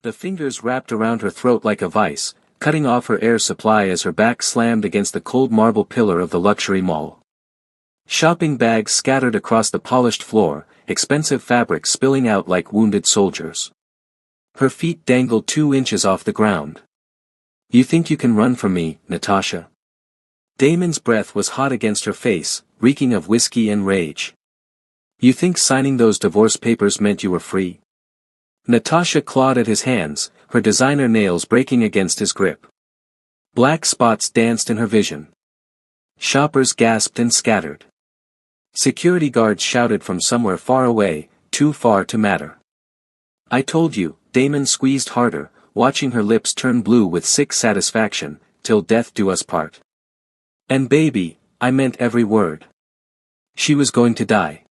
The fingers wrapped around her throat like a vice, cutting off her air supply as her back slammed against the cold marble pillar of the luxury mall. Shopping bags scattered across the polished floor, expensive fabrics spilling out like wounded soldiers. Her feet dangled 2 inches off the ground. "You think you can run from me, Natasha?" Damon's breath was hot against her face, reeking of whiskey and rage. "You think signing those divorce papers meant you were free?" Natasha clawed at his hands, her designer nails breaking against his grip. Black spots danced in her vision. Shoppers gasped and scattered. Security guards shouted from somewhere far away, too far to matter. "I told you," Damon squeezed harder, watching her lips turn blue with sick satisfaction, "till death do us part." And baby, I meant every word. She was going to die.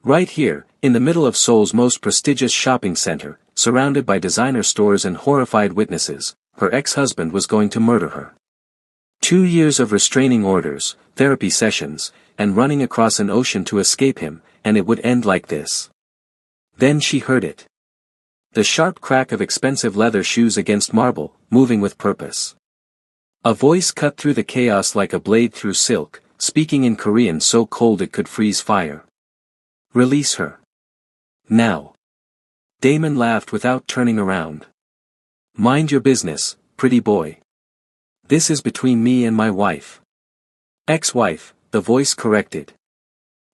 Right here, in the middle of Seoul's most prestigious shopping center, surrounded by designer stores and horrified witnesses, her ex-husband was going to murder her. 2 years of restraining orders, therapy sessions, and running across an ocean to escape him, and it would end like this. Then she heard it. The sharp crack of expensive leather shoes against marble, moving with purpose. A voice cut through the chaos like a blade through silk, speaking in Korean so cold it could freeze fire. "Release her. Now." Damon laughed without turning around. "Mind your business, pretty boy. This is between me and my wife." "Ex-wife," the voice corrected.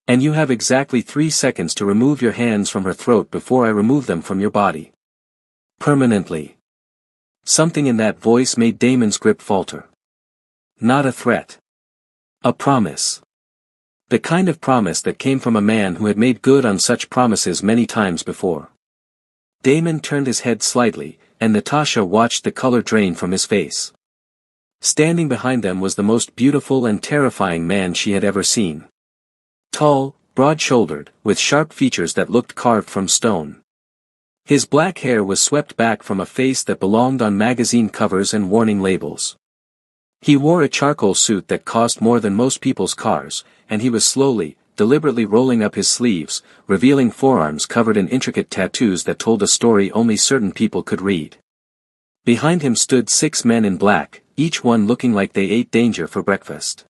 "And you have exactly 3 seconds to remove your hands from her throat before I remove them from your body. Permanently." Something in that voice made Damon's grip falter. Not a threat. A promise. The kind of promise that came from a man who had made good on such promises many times before. Damon turned his head slightly, and Natasha watched the color drain from his face. Standing behind them was the most beautiful and terrifying man she had ever seen. Tall, broad-shouldered, with sharp features that looked carved from stone. His black hair was swept back from a face that belonged on magazine covers and warning labels. He wore a charcoal suit that cost more than most people's cars, and he was slowly, deliberately rolling up his sleeves, revealing forearms covered in intricate tattoos that told a story only certain people could read. Behind him stood 6 men in black, each one looking like they ate danger for breakfast.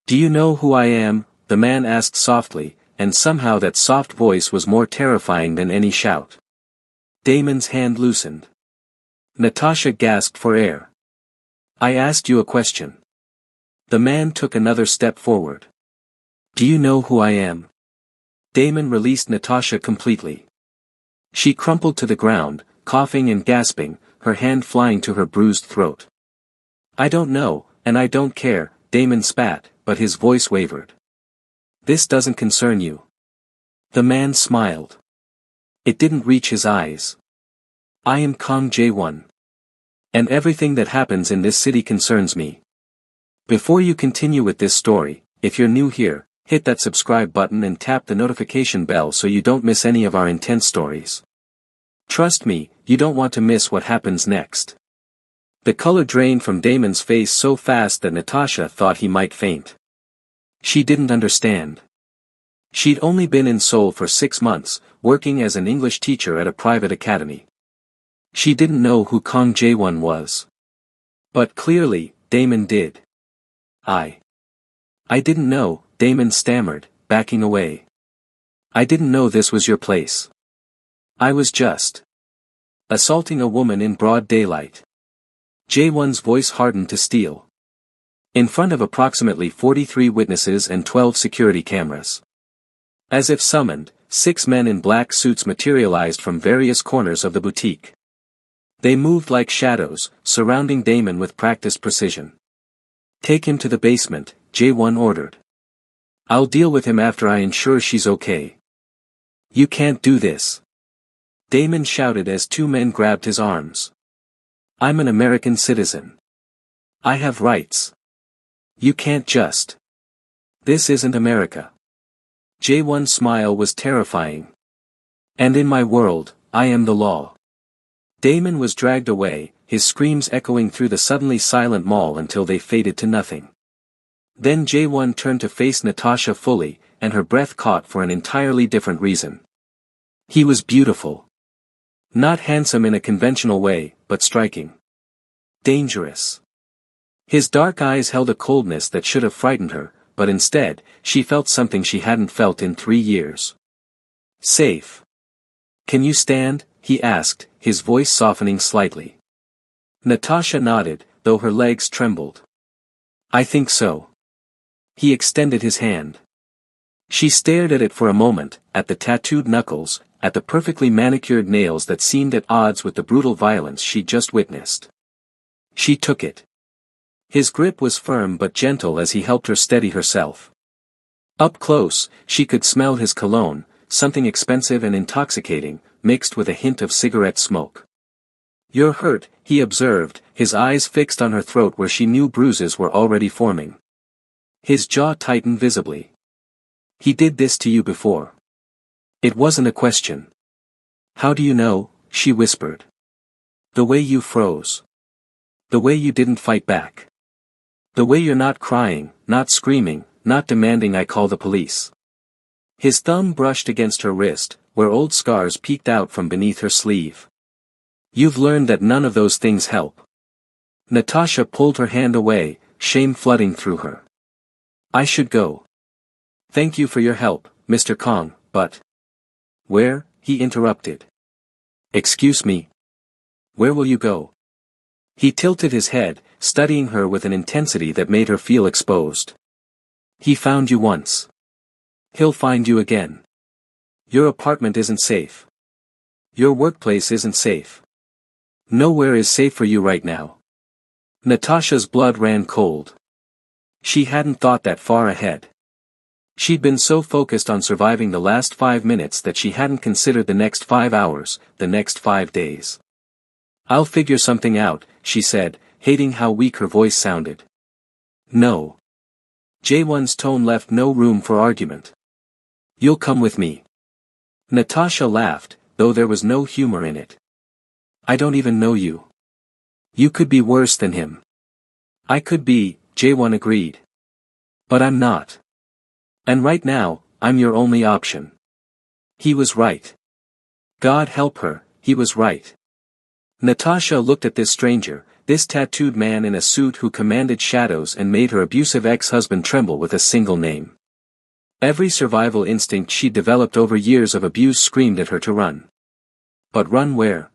"Do you know who I am?" the man asked softly, and somehow that soft voice was more terrifying than any shout. Damon's hand loosened. Natasha gasped for air. "I asked you a question." The man took another step forward. "Do you know who I am?" Damon released Natasha completely. She crumpled to the ground, coughing and gasping, her hand flying to her bruised throat. "I don't know, and I don't care," Damon spat, but his voice wavered. "This doesn't concern you." The man smiled. It didn't reach his eyes. "I am Kang Jae-won. And everything that happens in this city concerns me." Before you continue with this story, if you're new here, hit that subscribe button and tap the notification bell so you don't miss any of our intense stories. Trust me, you don't want to miss what happens next. The color drained from Damon's face so fast that Natasha thought he might faint. She didn't understand. She'd only been in Seoul for 6 months, working as an English teacher at a private academy. She didn't know who Kang Jae-won was. But clearly, Damon did. I didn't know," Damon stammered, backing away. "I didn't know this was your place. I was just assaulting a woman in broad daylight." Jae-won's voice hardened to steel. In front of approximately 43 witnesses and 12 security cameras. As if summoned, 6 men in black suits materialized from various corners of the boutique. They moved like shadows, surrounding Damon with practiced precision. "Take him to the basement," Jae-won ordered. "I'll deal with him after I ensure she's okay." "You can't do this," Damon shouted as 2 men grabbed his arms. "I'm an American citizen. I have rights. You can't just. This isn't America." Jae-won's smile was terrifying. "And in my world, I am the law." Damon was dragged away, his screams echoing through the suddenly silent mall until they faded to nothing. Then Jae-won turned to face Natasha fully, and her breath caught for an entirely different reason. He was beautiful. Not handsome in a conventional way, but striking. Dangerous. His dark eyes held a coldness that should have frightened her, but instead, she felt something she hadn't felt in 3 years. Safe. Can you stand? He asked, his voice softening slightly. Natasha nodded, though her legs trembled. I think so. He extended his hand. She stared at it for a moment, at the tattooed knuckles, at the perfectly manicured nails that seemed at odds with the brutal violence she'd just witnessed. She took it. His grip was firm but gentle as he helped her steady herself. Up close, she could smell his cologne, something expensive and intoxicating, mixed with a hint of cigarette smoke. You're hurt, he observed, his eyes fixed on her throat where she knew bruises were already forming. His jaw tightened visibly. He did this to you before. It wasn't a question. How do you know? She whispered. The way you froze. The way you didn't fight back. The way you're not crying, not screaming, not demanding I call the police. His thumb brushed against her wrist, where old scars peeked out from beneath her sleeve. You've learned that none of those things help. Natasha pulled her hand away, shame flooding through her. I should go. Thank you for your help, Mr. Kong, but... Where? He interrupted. Excuse me. Where will you go? He tilted his head, studying her with an intensity that made her feel exposed. He found you once. He'll find you again. Your apartment isn't safe. Your workplace isn't safe. Nowhere is safe for you right now. Natasha's blood ran cold. She hadn't thought that far ahead. She'd been so focused on surviving the last 5 minutes that she hadn't considered the next 5 hours, the next 5 days. I'll figure something out, she said, hating how weak her voice sounded. No. Jae-won's tone left no room for argument. You'll come with me. Natasha laughed, though there was no humor in it. I don't even know you. You could be worse than him. I could be, Jae-won agreed. But I'm not. And right now, I'm your only option. He was right. God help her, he was right. Natasha looked at this stranger, this tattooed man in a suit who commanded shadows and made her abusive ex-husband tremble with a single name. Every survival instinct she'd developed over years of abuse screamed at her to run. But run where?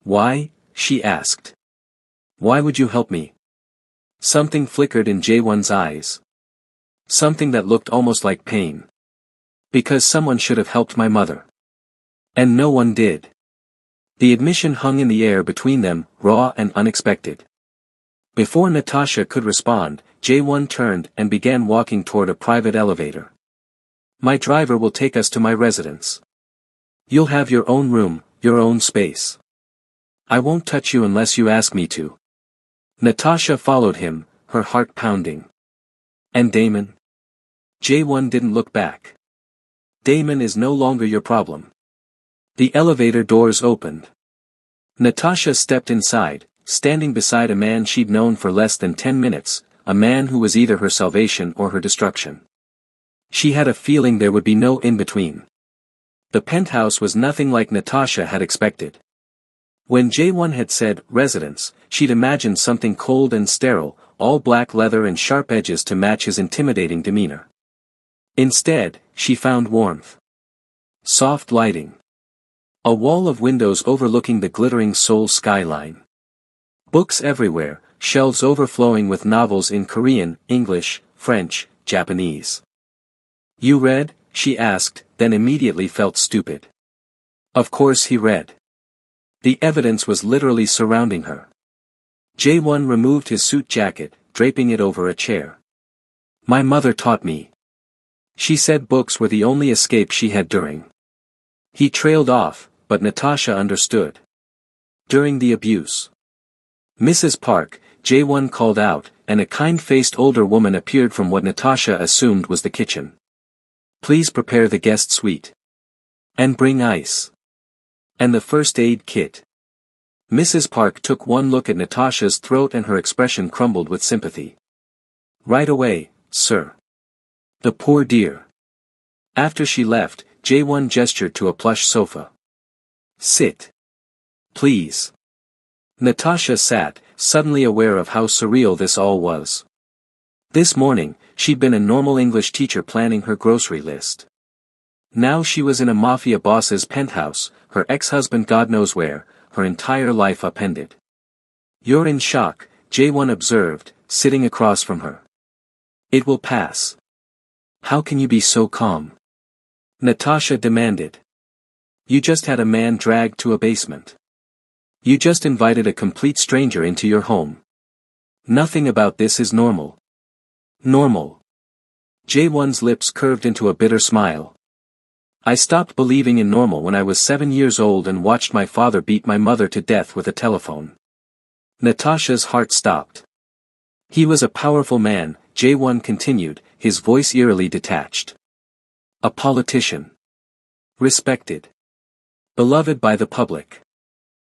Why? She asked. Why would you help me? Something flickered in Jae-won's eyes. Something that looked almost like pain. Because someone should have helped my mother. And no one did. The admission hung in the air between them, raw and unexpected. Before Natasha could respond, Jae-won turned and began walking toward a private elevator. My driver will take us to my residence. You'll have your own room, your own space. I won't touch you unless you ask me to. Natasha followed him, her heart pounding. And Damon? Jae-won didn't look back. Damon is no longer your problem. The elevator doors opened. Natasha stepped inside, standing beside a man she'd known for less than 10 minutes, a man who was either her salvation or her destruction. She had a feeling there would be no in-between. The penthouse was nothing like Natasha had expected. When Jae-won had said, residence, she'd imagined something cold and sterile, all black leather and sharp edges to match his intimidating demeanor. Instead, she found warmth. Soft lighting. A wall of windows overlooking the glittering Seoul skyline. Books everywhere, shelves overflowing with novels in Korean, English, French, Japanese. You read? She asked, then immediately felt stupid. Of course he read. The evidence was literally surrounding her. Jae-won removed his suit jacket, draping it over a chair. My mother taught me. She said books were the only escape she had during. He trailed off, but Natasha understood. During the abuse. Mrs. Park, Jae-won called out, and a kind-faced older woman appeared from what Natasha assumed was the kitchen. Please prepare the guest suite. And bring ice. And the first aid kit. Mrs. Park took one look at Natasha's throat and her expression crumbled with sympathy. Right away, sir. The poor dear. After she left, Jae-won gestured to a plush sofa. Sit. Please. Natasha sat, suddenly aware of how surreal this all was. This morning, she'd been a normal English teacher planning her grocery list. Now she was in a mafia boss's penthouse, her ex-husband God knows where, her entire life upended. You're in shock, J1 observed, sitting across from her. It will pass. How can you be so calm? Natasha demanded. You just had a man dragged to a basement. You just invited a complete stranger into your home. Nothing about this is normal. Normal. J1's lips curved into a bitter smile. I stopped believing in normal when I was 7 years old and watched my father beat my mother to death with a telephone. Natasha's heart stopped. He was a powerful man, J1 continued, his voice eerily detached. A politician. Respected. Beloved by the public.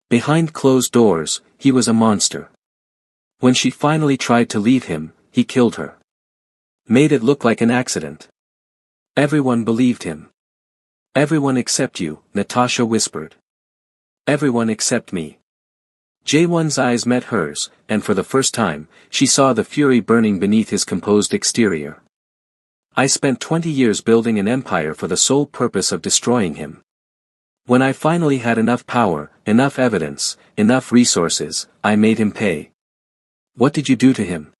Behind closed doors, he was a monster. When she finally tried to leave him, he killed her. Made it look like an accident. Everyone believed him. Everyone except you, Natasha whispered. Everyone except me. J1's eyes met hers, and for the first time, she saw the fury burning beneath his composed exterior. I spent 20 years building an empire for the sole purpose of destroying him. When I finally had enough power, enough evidence, enough resources, I made him pay. What did you do to him?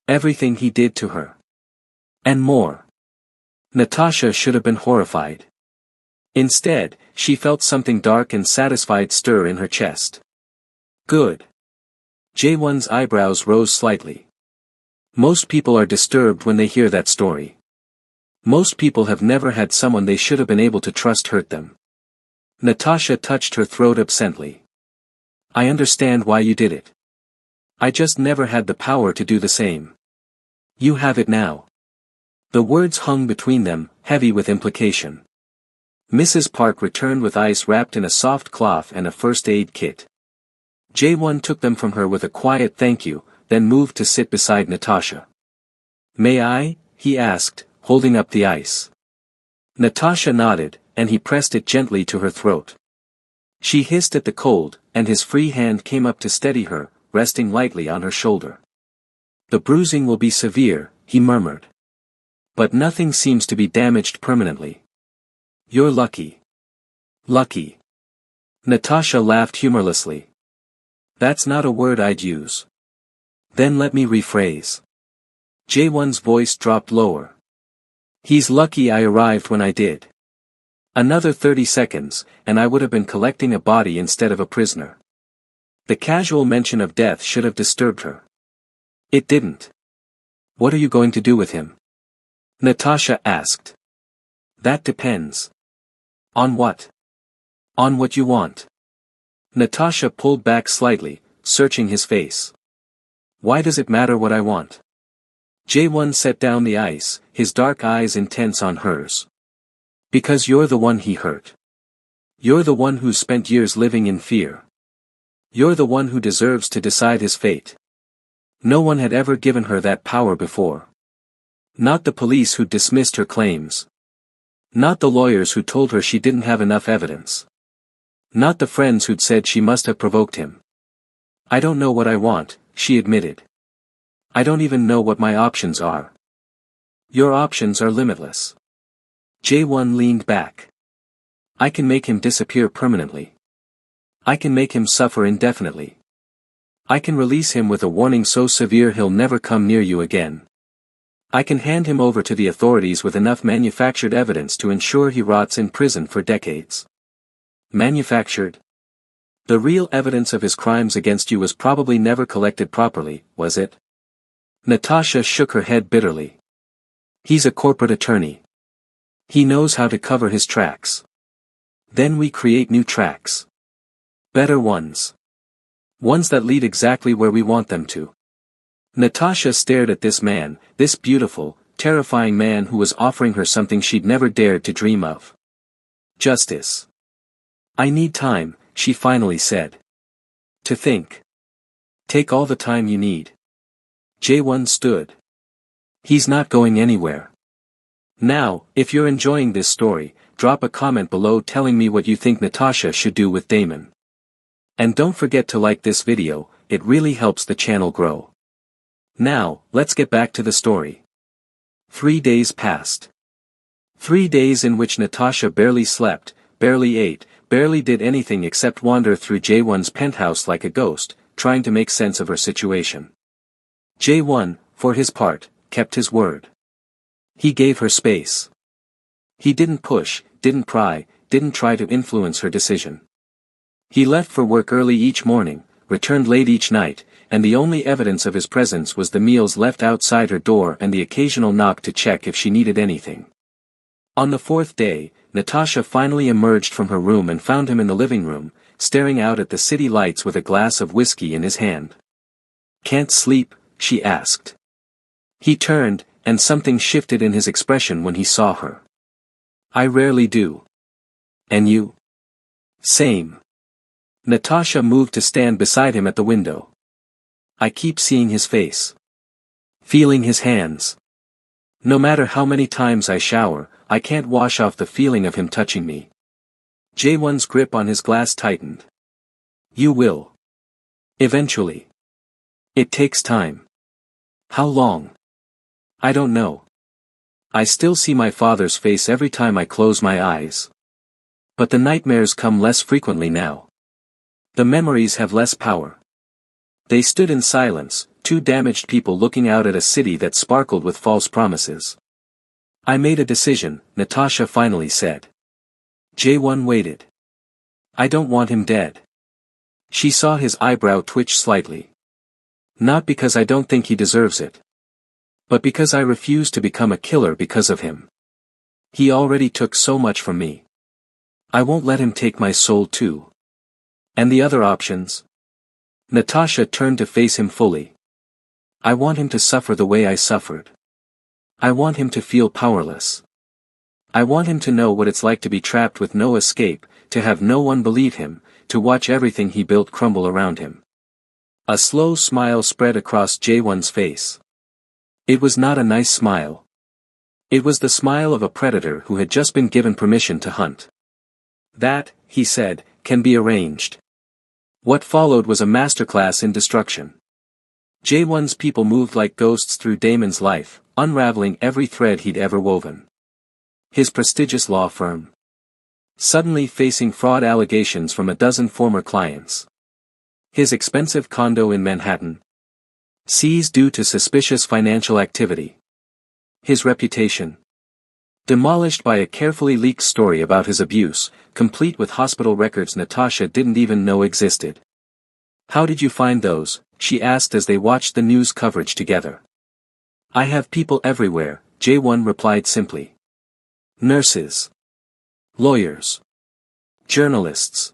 Everything he did to her. And more. Natasha should have been horrified. Instead, she felt something dark and satisfied stir in her chest. Good. J1's eyebrows rose slightly. Most people are disturbed when they hear that story. Most people have never had someone they should have been able to trust hurt them. Natasha touched her throat absently. I understand why you did it. I just never had the power to do the same. You have it now. The words hung between them, heavy with implication. Mrs. Park returned with ice wrapped in a soft cloth and a first aid kit. J1 took them from her with a quiet thank you, then moved to sit beside Natasha. May I? He asked, holding up the ice. Natasha nodded, and he pressed it gently to her throat. She hissed at the cold, and his free hand came up to steady her, resting lightly on her shoulder. The bruising will be severe, he murmured. But nothing seems to be damaged permanently. You're lucky. Lucky. Natasha laughed humorlessly. That's not a word I'd use. Then let me rephrase. J1's voice dropped lower. He's lucky I arrived when I did. Another 30 seconds, and I would have been collecting a body instead of a prisoner. The casual mention of death should have disturbed her. It didn't. What are you going to do with him? Natasha asked. That depends. On what? On what you want. Natasha pulled back slightly, searching his face. Why does it matter what I want? J1 set down the ice, his dark eyes intense on hers. Because you're the one he hurt. You're the one who's spent years living in fear. You're the one who deserves to decide his fate. No one had ever given her that power before. Not the police who dismissed her claims. Not the lawyers who told her she didn't have enough evidence. Not the friends who'd said she must have provoked him. I don't know what I want, she admitted. I don't even know what my options are. Your options are limitless. J1 leaned back. I can make him disappear permanently. I can make him suffer indefinitely. I can release him with a warning so severe he'll never come near you again. I can hand him over to the authorities with enough manufactured evidence to ensure he rots in prison for decades. Manufactured? The real evidence of his crimes against you was probably never collected properly, was it? Natasha shook her head bitterly. He's a corporate attorney. He knows how to cover his tracks. Then we create new tracks. Better ones. Ones that lead exactly where we want them to. Natasha stared at this man, this beautiful, terrifying man who was offering her something she'd never dared to dream of. Justice. I need time, she finally said. To think. Take all the time you need. J1 stood. He's not going anywhere. Now, if you're enjoying this story, drop a comment below telling me what you think Natasha should do with Damon. And don't forget to like this video, it really helps the channel grow. Now, let's get back to the story. 3 days passed. 3 days in which Natasha barely slept, barely ate, barely did anything except wander through J1's penthouse like a ghost, trying to make sense of her situation. J1, for his part, kept his word. He gave her space. He didn't push, didn't pry, didn't try to influence her decision. He left for work early each morning, returned late each night, and the only evidence of his presence was the meals left outside her door and the occasional knock to check if she needed anything. On the 4th day, Natasha finally emerged from her room and found him in the living room, staring out at the city lights with a glass of whiskey in his hand. "Can't sleep?" she asked. He turned, and something shifted in his expression when he saw her. "I rarely do. And you?" "Same." Natasha moved to stand beside him at the window. "I keep seeing his face. Feeling his hands. No matter how many times I shower, I can't wash off the feeling of him touching me." J1's grip on his glass tightened. "You will. Eventually. It takes time." "How long?" "I don't know. I still see my father's face every time I close my eyes. But the nightmares come less frequently now. The memories have less power." They stood in silence, two damaged people looking out at a city that sparkled with false promises. "I made a decision," Natasha finally said. J1 waited. "I don't want him dead." She saw his eyebrow twitch slightly. "Not because I don't think he deserves it. But because I refuse to become a killer because of him. He already took so much from me. I won't let him take my soul too." "And the other options?" Natasha turned to face him fully. "I want him to suffer the way I suffered. I want him to feel powerless. I want him to know what it's like to be trapped with no escape, to have no one believe him, to watch everything he built crumble around him." A slow smile spread across J1's face. It was not a nice smile. It was the smile of a predator who had just been given permission to hunt. "That," he said, "can be arranged." What followed was a masterclass in destruction. J1's people moved like ghosts through Damon's life, unraveling every thread he'd ever woven. His prestigious law firm. Suddenly facing fraud allegations from a dozen former clients. His expensive condo in Manhattan. Seized due to suspicious financial activity. His reputation. Demolished by a carefully leaked story about his abuse, complete with hospital records Natasha didn't even know existed. "How did you find those?" she asked as they watched the news coverage together. "I have people everywhere," J1 replied simply. "Nurses. Lawyers. Journalists.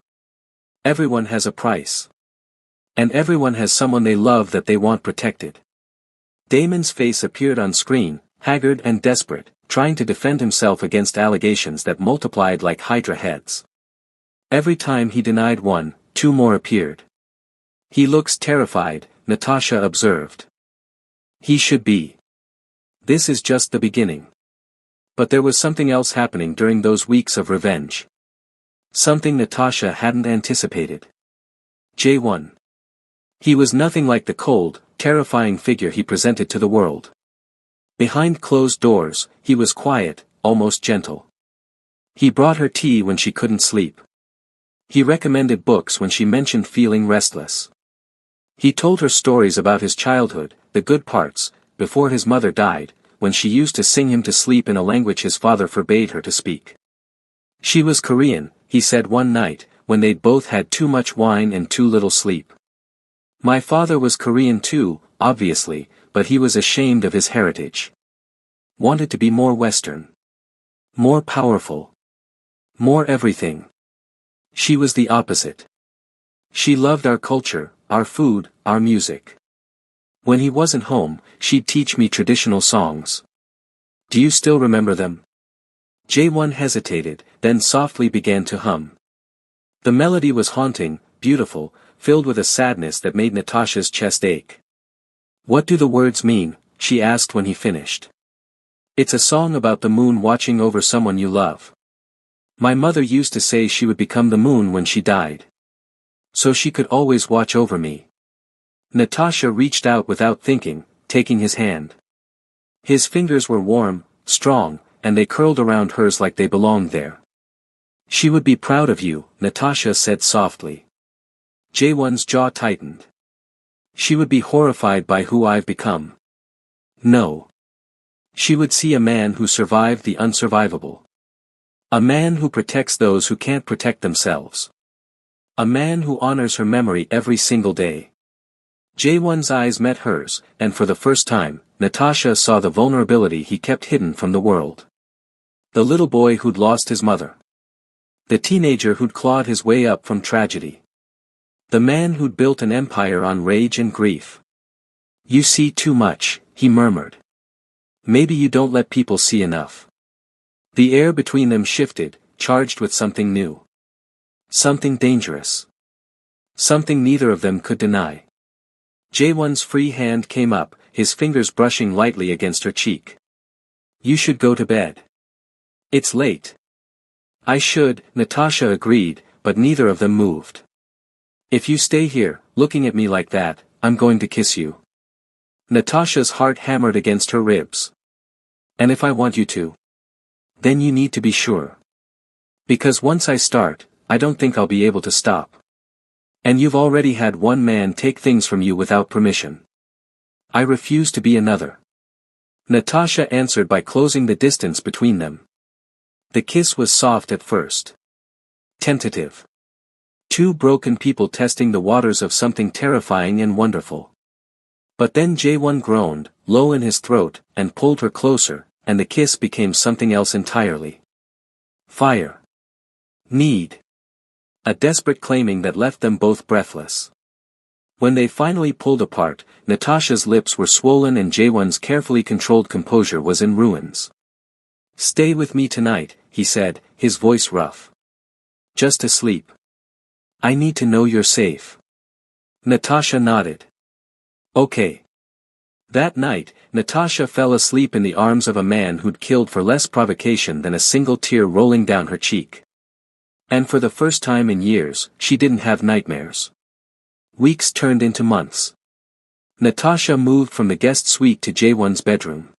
Everyone has a price. And everyone has someone they love that they want protected." Damon's face appeared on screen, haggard and desperate, trying to defend himself against allegations that multiplied like hydra heads. Every time he denied one, two more appeared. "He looks terrified," Natasha observed. "He should be. This is just the beginning." But there was something else happening during those weeks of revenge. Something Natasha hadn't anticipated. J1. He was nothing like the cold, terrifying figure he presented to the world. Behind closed doors, he was quiet, almost gentle. He brought her tea when she couldn't sleep. He recommended books when she mentioned feeling restless. He told her stories about his childhood, the good parts, before his mother died, when she used to sing him to sleep in a language his father forbade her to speak. She was Korean, he said one night, when they'd both had too much wine and too little sleep. My father was Korean too, obviously, but he was ashamed of his heritage. Wanted to be more Western. More powerful. More everything. She was the opposite. She loved our culture, our food, our music. When he wasn't home, she'd teach me traditional songs. Do you still remember them? J1 hesitated, then softly began to hum. The melody was haunting, beautiful, filled with a sadness that made Natasha's chest ache. What do the words mean? She asked when he finished. It's a song about the moon watching over someone you love. My mother used to say she would become the moon when she died. So she could always watch over me. Natasha reached out without thinking, taking his hand. His fingers were warm, strong, and they curled around hers like they belonged there. She would be proud of you, Natasha said softly. Jaewon's jaw tightened. She would be horrified by who I've become. No. She would see a man who survived the unsurvivable. A man who protects those who can't protect themselves. A man who honors her memory every single day. Jaewon's eyes met hers, and for the first time, Natasha saw the vulnerability he kept hidden from the world. The little boy who'd lost his mother. The teenager who'd clawed his way up from tragedy. The man who'd built an empire on rage and grief. You see too much, he murmured. Maybe you don't let people see enough. The air between them shifted, charged with something new. Something dangerous. Something neither of them could deny. Jaewon's free hand came up, his fingers brushing lightly against her cheek. You should go to bed. It's late. I should, Natasha agreed, but neither of them moved. If you stay here, looking at me like that, I'm going to kiss you. Natasha's heart hammered against her ribs. And if I want you to? Then you need to be sure. Because once I start, I don't think I'll be able to stop. And you've already had one man take things from you without permission. I refuse to be another. Natasha answered by closing the distance between them. The kiss was soft at first. Tentative. Two broken people testing the waters of something terrifying and wonderful. But then Jaewon groaned, low in his throat, and pulled her closer, and the kiss became something else entirely. Fire. Need. A desperate claiming that left them both breathless. When they finally pulled apart, Natasha's lips were swollen and Jaewon's carefully controlled composure was in ruins. Stay with me tonight, he said, his voice rough. Just to sleep. I need to know you're safe. Natasha nodded. Okay. That night, Natasha fell asleep in the arms of a man who'd killed for less provocation than a single tear rolling down her cheek. And for the first time in years, she didn't have nightmares. Weeks turned into months. Natasha moved from the guest suite to Jaewon's bedroom.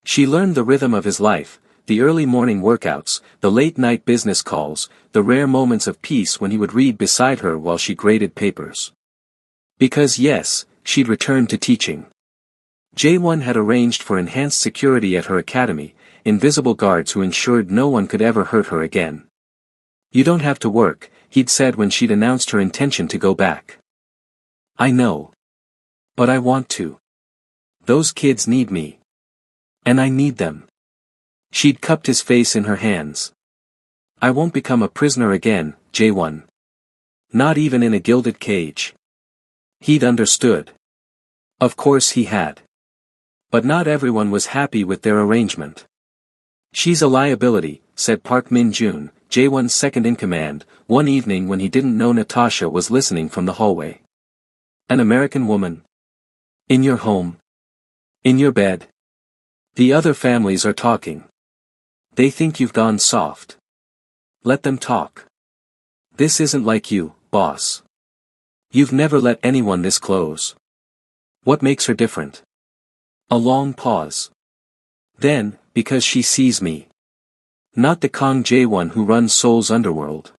She learned the rhythm of his life, the early morning workouts, the late-night business calls, the rare moments of peace when he would read beside her while she graded papers. Because yes, she'd returned to teaching. Jaewon had arranged for enhanced security at her academy, invisible guards who ensured no one could ever hurt her again. You don't have to work, he'd said when she'd announced her intention to go back. I know. But I want to. Those kids need me. And I need them. She'd cupped his face in her hands. I won't become a prisoner again, Jaewon. Not even in a gilded cage. He'd understood. Of course he had. But not everyone was happy with their arrangement. She's a liability, said Park Min-jun, Jaewon's second-in-command, one evening when he didn't know Natasha was listening from the hallway. An American woman. In your home. In your bed. The other families are talking. They think you've gone soft. Let them talk. This isn't like you, boss. You've never let anyone this close. What makes her different? A long pause. Then, because she sees me. Not the Kang Jaewon who runs Seoul's underworld.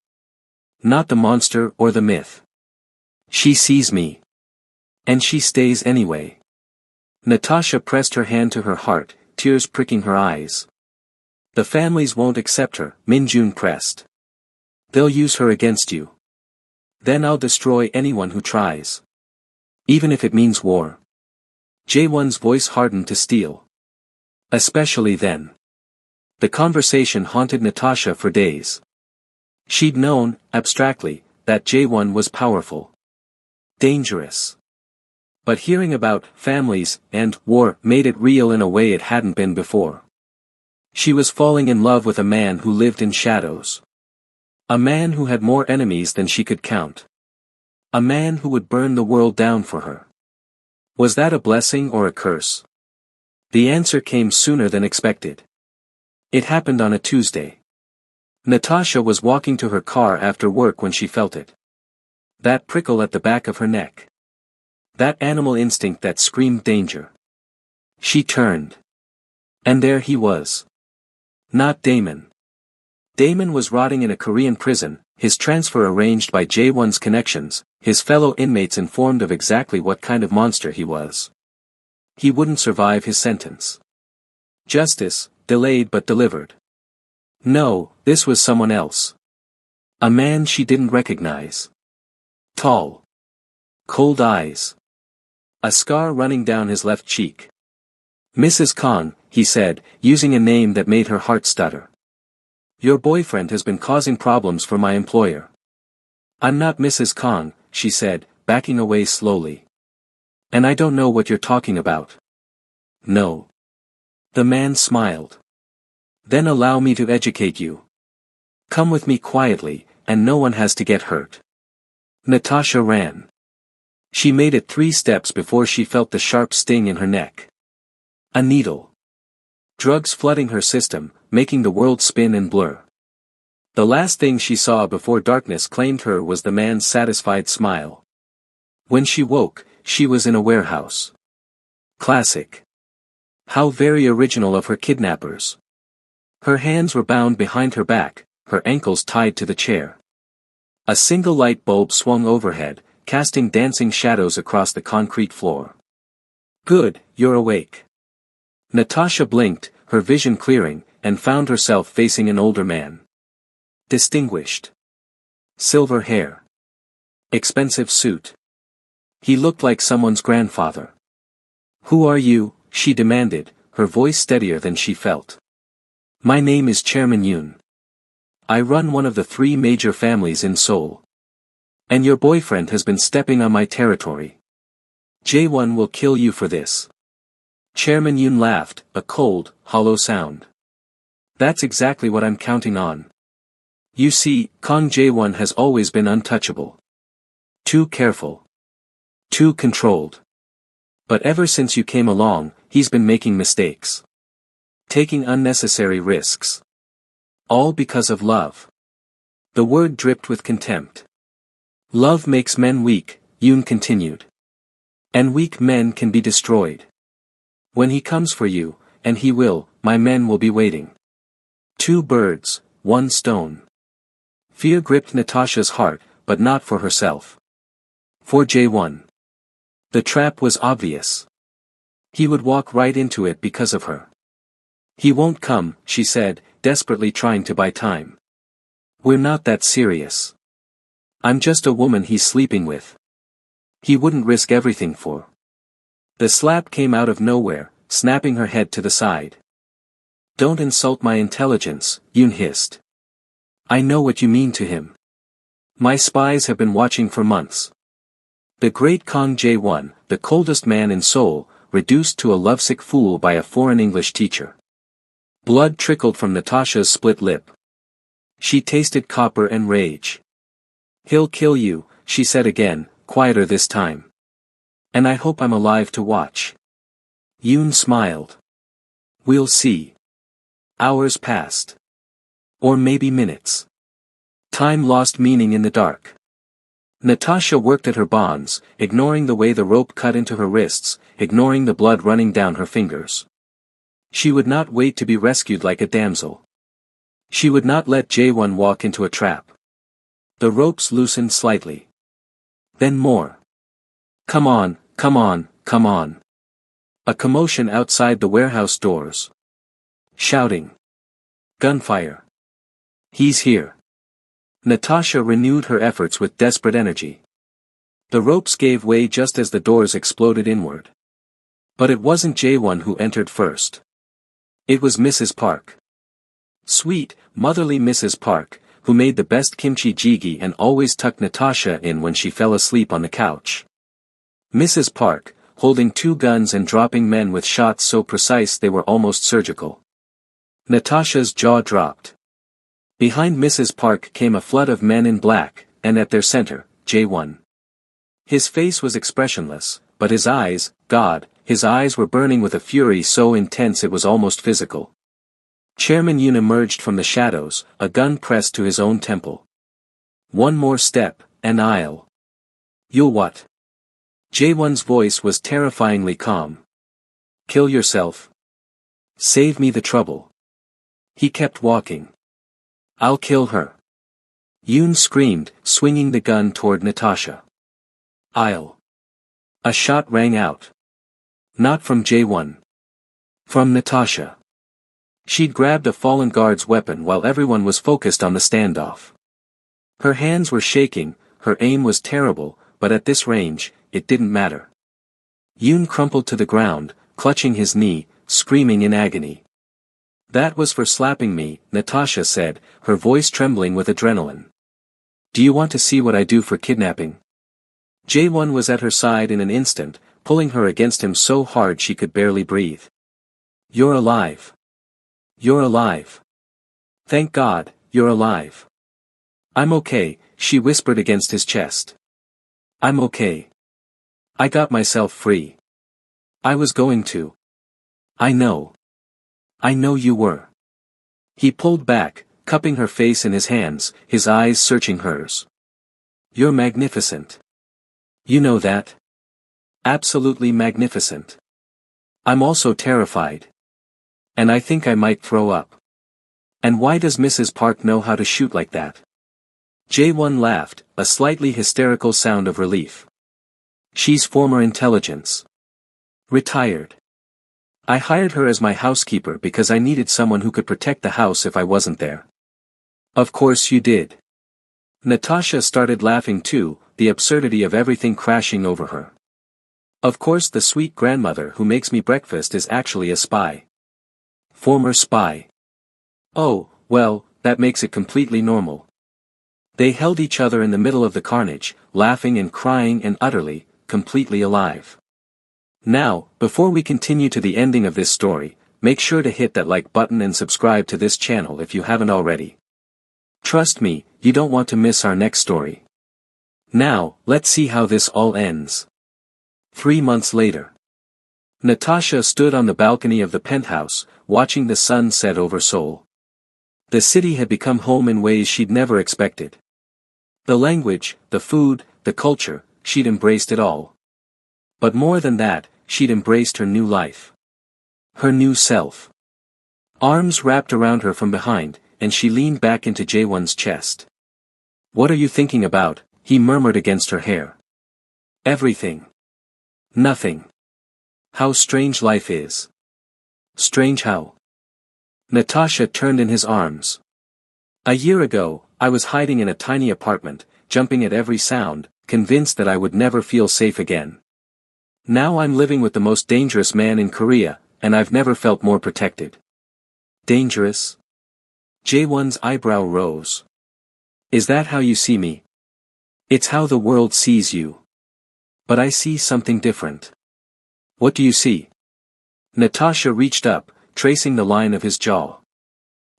Not the monster or the myth. She sees me. And she stays anyway. Natasha pressed her hand to her heart, tears pricking her eyes. The families won't accept her, Min-jun pressed. They'll use her against you. Then I'll destroy anyone who tries. Even if it means war. Jaewon's voice hardened to steel. Especially then. The conversation haunted Natasha for days. She'd known, abstractly, that Jaewon was powerful. Dangerous. But hearing about families and war made it real in a way it hadn't been before. She was falling in love with a man who lived in shadows. A man who had more enemies than she could count. A man who would burn the world down for her. Was that a blessing or a curse? The answer came sooner than expected. It happened on a Tuesday. Natasha was walking to her car after work when she felt it. That prickle at the back of her neck. That animal instinct that screamed danger. She turned. And there he was. Not Damon. Damon was rotting in a Korean prison, his transfer arranged by Jae-won's connections, his fellow inmates informed of exactly what kind of monster he was. He wouldn't survive his sentence. Justice, delayed but delivered. No, this was someone else. A man she didn't recognize. Tall. Cold eyes. A scar running down his left cheek. Mrs. Kong, he said, using a name that made her heart stutter. Your boyfriend has been causing problems for my employer. I'm not Mrs. Kong, she said, backing away slowly. And I don't know what you're talking about. No. The man smiled. Then allow me to educate you. Come with me quietly, and no one has to get hurt. Natasha ran. She made it 3 steps before she felt the sharp sting in her neck. A needle. Drugs flooding her system, making the world spin and blur. The last thing she saw before darkness claimed her was the man's satisfied smile. When she woke, she was in a warehouse. Classic. How very original of her kidnappers. Her hands were bound behind her back, her ankles tied to the chair. A single light bulb swung overhead, casting dancing shadows across the concrete floor. Good, you're awake. Natasha blinked, her vision clearing, and found herself facing an older man. Distinguished. Silver hair. Expensive suit. He looked like someone's grandfather. Who are you? She demanded, her voice steadier than she felt. My name is Chairman Yoon. I run one of the 3 major families in Seoul. And your boyfriend has been stepping on my territory. Jae-won will kill you for this. Chairman Yoon laughed, a cold, hollow sound. That's exactly what I'm counting on. You see, Kang Jae-won has always been untouchable. Too careful. Too controlled. But ever since you came along, he's been making mistakes. Taking unnecessary risks. All because of love. The word dripped with contempt. Love makes men weak, Yoon continued. And weak men can be destroyed. When he comes for you, and he will, my men will be waiting. 2 birds, 1 stone. Fear gripped Natasha's heart, but not for herself. For Jae-won. The trap was obvious. He would walk right into it because of her. He won't come, she said, desperately trying to buy time. We're not that serious. I'm just a woman he's sleeping with. He wouldn't risk everything for. The slap came out of nowhere, snapping her head to the side. Don't insult my intelligence, Yoon hissed. I know what you mean to him. My spies have been watching for months. The great Kang Jae-won, the coldest man in Seoul, reduced to a lovesick fool by a foreign English teacher. Blood trickled from Natasha's split lip. She tasted copper and rage. He'll kill you, she said again, quieter this time. And I hope I'm alive to watch. Yoon smiled. We'll see. Hours passed. Or maybe minutes. Time lost meaning in the dark. Natasha worked at her bonds, ignoring the way the rope cut into her wrists, ignoring the blood running down her fingers. She would not wait to be rescued like a damsel. She would not let Jae-won walk into a trap. The ropes loosened slightly. Then more. Come on, come on, come on. A commotion outside the warehouse doors. Shouting. Gunfire. He's here. Natasha renewed her efforts with desperate energy. The ropes gave way just as the doors exploded inward. But it wasn't Jae-won who entered first. It was Mrs. Park. Sweet, motherly Mrs. Park, who made the best kimchi jjigae and always tucked Natasha in when she fell asleep on the couch. Mrs. Park, holding 2 guns and dropping men with shots so precise they were almost surgical. Natasha's jaw dropped. Behind Mrs. Park came a flood of men in black, and at their center, Jae-won. His face was expressionless, but his eyes, God, his eyes were burning with a fury so intense it was almost physical. Chairman Yoon emerged from the shadows, a gun pressed to his own temple. One more step, and I'll. You'll what? Jae-won's voice was terrifyingly calm. Kill yourself. Save me the trouble. He kept walking. I'll kill her. Yoon screamed, swinging the gun toward Natasha. I'll. A shot rang out. Not from Jae-won. From Natasha. She'd grabbed a fallen guard's weapon while everyone was focused on the standoff. Her hands were shaking, her aim was terrible, but at this range, it didn't matter. Yoon crumpled to the ground, clutching his knee, screaming in agony. That was for slapping me, Natasha said, her voice trembling with adrenaline. Do you want to see what I do for kidnapping? Jae-won was at her side in an instant, pulling her against him so hard she could barely breathe. You're alive. You're alive. Thank God, you're alive. I'm okay, she whispered against his chest. I'm okay. I got myself free. I was going to. I know. I know you were. He pulled back, cupping her face in his hands, his eyes searching hers. You're magnificent. You know that? Absolutely magnificent. I'm also terrified. And I think I might throw up. And why does Mrs. Park know how to shoot like that? Jae-won laughed, a slightly hysterical sound of relief. She's former intelligence. Retired. I hired her as my housekeeper because I needed someone who could protect the house if I wasn't there. Of course you did. Natasha started laughing too, the absurdity of everything crashing over her. Of course the sweet grandmother who makes me breakfast is actually a spy. Former spy. Oh, well, that makes it completely normal. They held each other in the middle of the carnage, laughing and crying and utterly, completely alive. Now, before we continue to the ending of this story, make sure to hit that like button and subscribe to this channel if you haven't already. Trust me, you don't want to miss our next story. Now, let's see how this all ends. 3 months later. Natasha stood on the balcony of the penthouse, watching the sun set over Seoul. The city had become home in ways she'd never expected. The language, the food, the culture, she'd embraced it all. But more than that, she'd embraced her new life. Her new self. Arms wrapped around her from behind, and she leaned back into Jae-won's chest. What are you thinking about? He murmured against her hair. Everything. Nothing. How strange life is. Strange how? Natasha turned in his arms. A year ago, I was hiding in a tiny apartment, jumping at every sound, convinced that I would never feel safe again. Now I'm living with the most dangerous man in Korea, and I've never felt more protected. Dangerous? Jae-won's eyebrow rose. Is that how you see me? It's how the world sees you. But I see something different. What do you see? Natasha reached up, tracing the line of his jaw.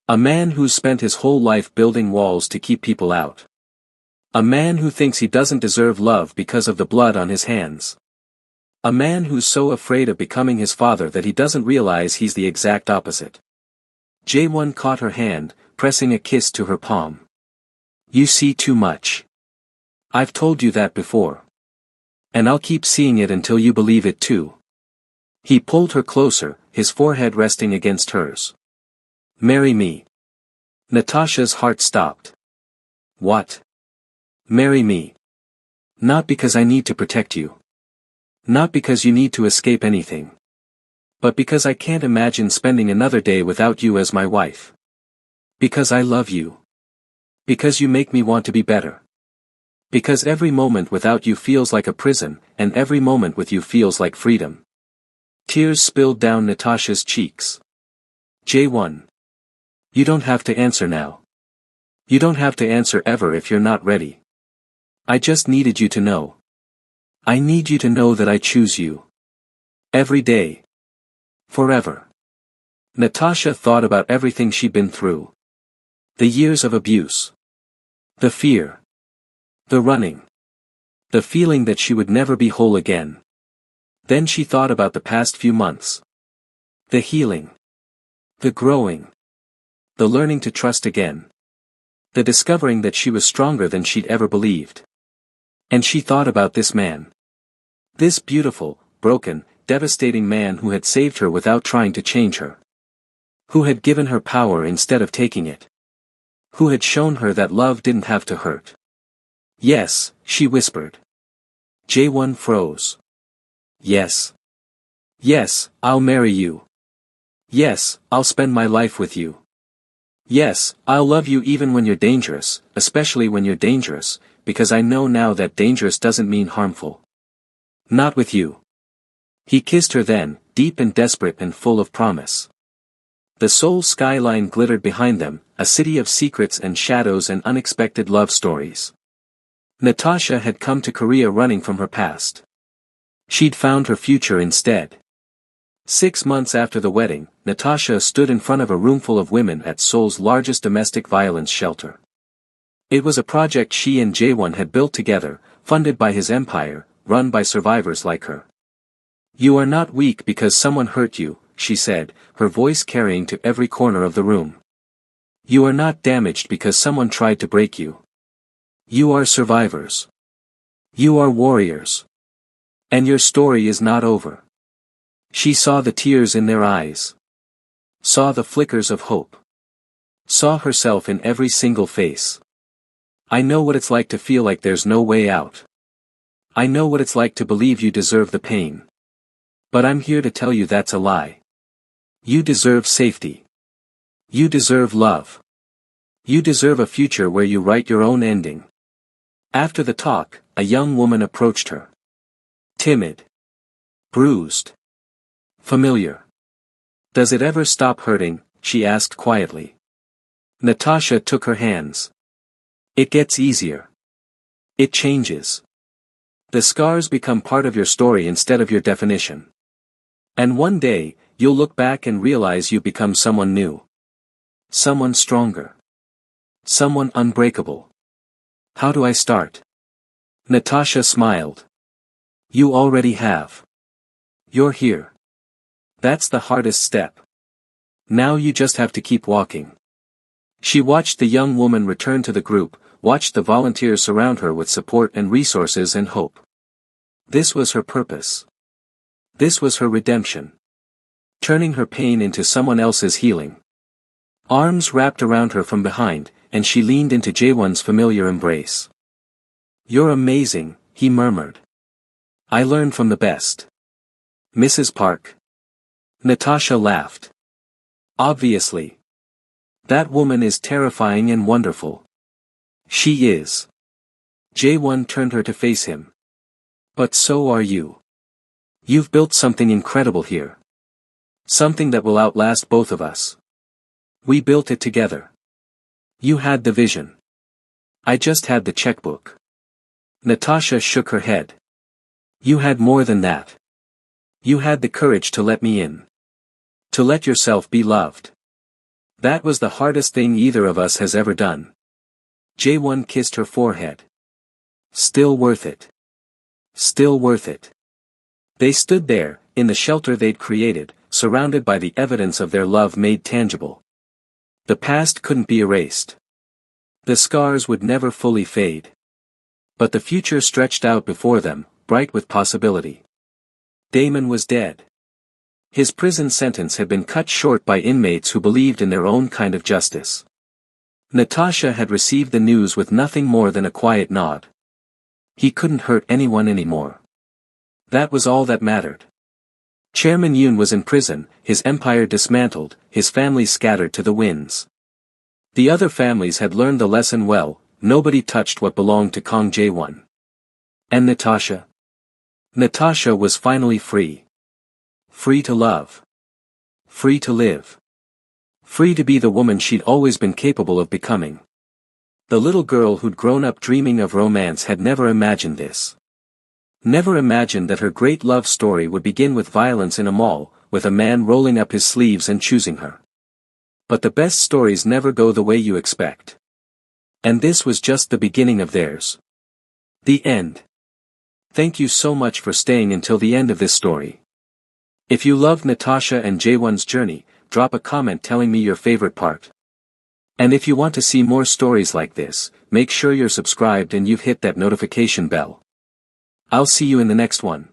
A man who's spent his whole life building walls to keep people out. A man who thinks he doesn't deserve love because of the blood on his hands. A man who's so afraid of becoming his father that he doesn't realize he's the exact opposite. Jae-won caught her hand, pressing a kiss to her palm. You see too much. I've told you that before. And I'll keep seeing it until you believe it too. He pulled her closer, his forehead resting against hers. Marry me. Natasha's heart stopped. What? Marry me. Not because I need to protect you. Not because you need to escape anything. But because I can't imagine spending another day without you as my wife. Because I love you. Because you make me want to be better. Because every moment without you feels like a prison, and every moment with you feels like freedom. Tears spilled down Natasha's cheeks. Jae-won. You don't have to answer now. You don't have to answer ever if you're not ready. I just needed you to know. I need you to know that I choose you. Every day. Forever. Natasha thought about everything she'd been through. The years of abuse. The fear. The running. The feeling that she would never be whole again. Then she thought about the past few months. The healing. The growing. The learning to trust again. The discovering that she was stronger than she'd ever believed. And she thought about this man. This beautiful, broken, devastating man who had saved her without trying to change her. Who had given her power instead of taking it. Who had shown her that love didn't have to hurt. Yes, she whispered. Jae-won froze. Yes. Yes, I'll marry you. Yes, I'll spend my life with you. Yes, I'll love you even when you're dangerous, especially when you're dangerous, because I know now that dangerous doesn't mean harmful. Not with you. He kissed her then, deep and desperate and full of promise. The Seoul skyline glittered behind them, a city of secrets and shadows and unexpected love stories. Natasha had come to Korea running from her past. She'd found her future instead. 6 months after the wedding, Natasha stood in front of a roomful of women at Seoul's largest domestic violence shelter. It was a project she and Jae-won had built together, funded by his empire, run by survivors like her. You are not weak because someone hurt you, she said, her voice carrying to every corner of the room. You are not damaged because someone tried to break you. You are survivors. You are warriors. And your story is not over. She saw the tears in their eyes. Saw the flickers of hope. Saw herself in every single face. I know what it's like to feel like there's no way out. I know what it's like to believe you deserve the pain. But I'm here to tell you that's a lie. You deserve safety. You deserve love. You deserve a future where you write your own ending. After the talk, a young woman approached her. Timid. Bruised. Familiar. Does it ever stop hurting? She asked quietly. Natasha took her hands. It gets easier. It changes. The scars become part of your story instead of your definition. And one day, you'll look back and realize you become someone new. Someone stronger. Someone unbreakable. How do I start? Natasha smiled. You already have. You're here. That's the hardest step. Now you just have to keep walking. She watched the young woman return to the group, watched the volunteers surround her with support and resources and hope. This was her purpose. This was her redemption. Turning her pain into someone else's healing. Arms wrapped around her from behind, and she leaned into Jae-won's familiar embrace. You're amazing, he murmured. I learned from the best. Mrs. Park. Natasha laughed. Obviously. That woman is terrifying and wonderful. She is. Jae-won turned her to face him. But so are you. You've built something incredible here. Something that will outlast both of us. We built it together. You had the vision. I just had the checkbook. Natasha shook her head. You had more than that. You had the courage to let me in. To let yourself be loved. That was the hardest thing either of us has ever done. Jae-won kissed her forehead. Still worth it. Still worth it. They stood there, in the shelter they'd created, surrounded by the evidence of their love made tangible. The past couldn't be erased. The scars would never fully fade. But the future stretched out before them, bright with possibility. Damon was dead. His prison sentence had been cut short by inmates who believed in their own kind of justice. Natasha had received the news with nothing more than a quiet nod. He couldn't hurt anyone anymore. That was all that mattered. Chairman Yoon was in prison, his empire dismantled, his family scattered to the winds. The other families had learned the lesson well, nobody touched what belonged to Kang Jae-won. And Natasha? Natasha was finally free. Free to love. Free to live. Free to be the woman she'd always been capable of becoming. The little girl who'd grown up dreaming of romance had never imagined this. Never imagined that her great love story would begin with violence in a mall, with a man rolling up his sleeves and choosing her. But the best stories never go the way you expect. And this was just the beginning of theirs. The end. Thank you so much for staying until the end of this story. If you loved Natasha and Jae-won's journey, drop a comment telling me your favorite part. And if you want to see more stories like this, make sure you're subscribed and you've hit that notification bell. I'll see you in the next one.